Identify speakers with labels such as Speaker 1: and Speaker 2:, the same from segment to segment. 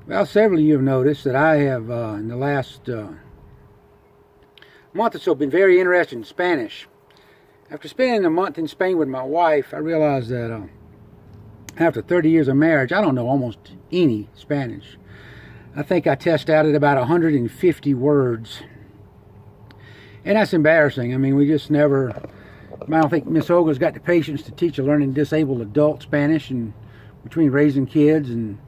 Speaker 1: Well, several of you have noticed that I have, in the last month or so, been very interested in Spanish. After spending a month in Spain with my wife, I realized that after 30 years of marriage, I don't know almost any Spanish. I think I test out at about 150 words. And that's embarrassing. I mean, we just never... I don't think Miss Olga's got the patience to teach a learning disabled adult Spanish, and between raising kids and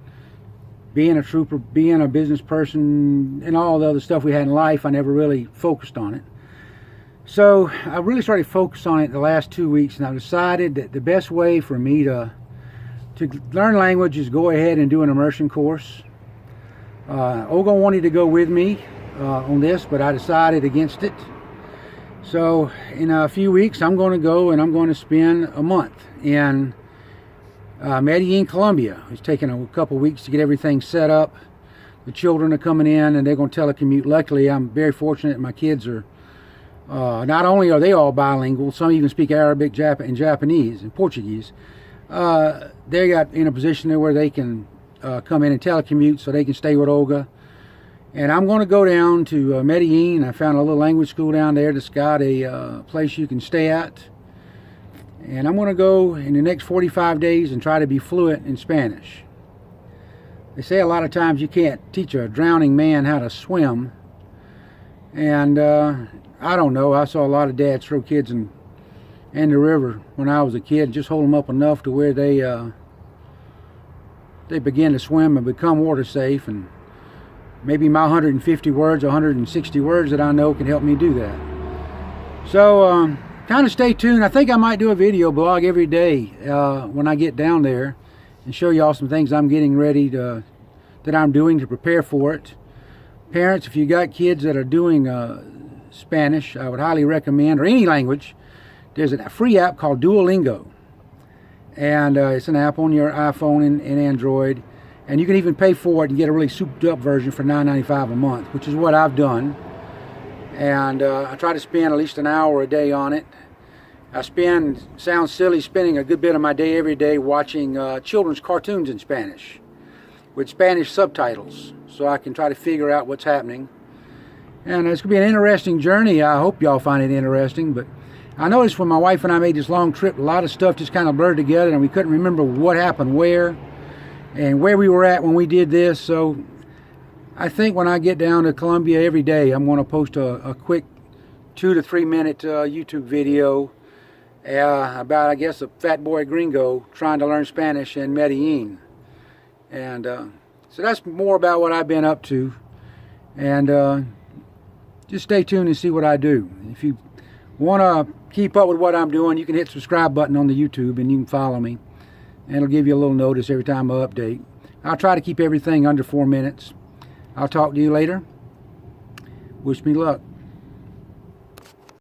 Speaker 1: being a trooper, being a business person, and all the other stuff we had in life, I never really focused on it. So I really started focusing on it the last 2 weeks, and I decided that the best way for me to learn language is go ahead and do an immersion course. Olga wanted to go with me on this, but I decided against it. So in a few weeks, I'm going to go and I'm going to spend a month in Medellin, Colombia. It's taken a couple weeks to get everything set up. The children are coming in and they're going to telecommute. Luckily, I'm very fortunate. My kids are, not only are they all bilingual, some even speak Arabic, and Japanese and Portuguese. They got in a position there where they can come in and telecommute so they can stay with Olga. And I'm going to go down to Medellin. I found a little language school down there that's got a place you can stay at. And I'm going to go in the next 45 days and try to be fluent in Spanish. They say a lot of times you can't teach a drowning man how to swim. And I don't know. I saw a lot of dads throw kids in the river when I was a kid. Just hold them up enough to where they begin to swim and become water safe. And maybe my 150 words, 160 words that I know can help me do that. So kind of stay tuned. I think I might do a video blog every day when I get down there and show y'all some things I'm getting ready that I'm doing to prepare for it. Parents, if you got kids that are doing Spanish, I would highly recommend, or any language, there's a free app called Duolingo. And it's an app on your iPhone and Android. And you can even pay for it and get a really souped up version for $9.95 a month, which is what I've done. And I try to spend at least an hour a day on it. I sounds silly, spending a good bit of my day every day watching children's cartoons in Spanish with Spanish subtitles, so I can try to figure out what's happening. And it's going to be an interesting journey. I hope y'all find it interesting. But I noticed when my wife and I made this long trip, a lot of stuff just kind of blurred together, and we couldn't remember what happened where and where we were at when we did this. So I think when I get down to Colombia every day, I'm going to post a quick 2 to 3 minute YouTube video about, I guess, a fat boy gringo trying to learn Spanish in Medellin. And so that's more about what I've been up to. And just stay tuned and see what I do. If you want to keep up with what I'm doing, you can hit the subscribe button on the YouTube and you can follow me. And it'll give you a little notice every time I update. I'll try to keep everything under 4 minutes. I'll talk to you later. Wish me luck.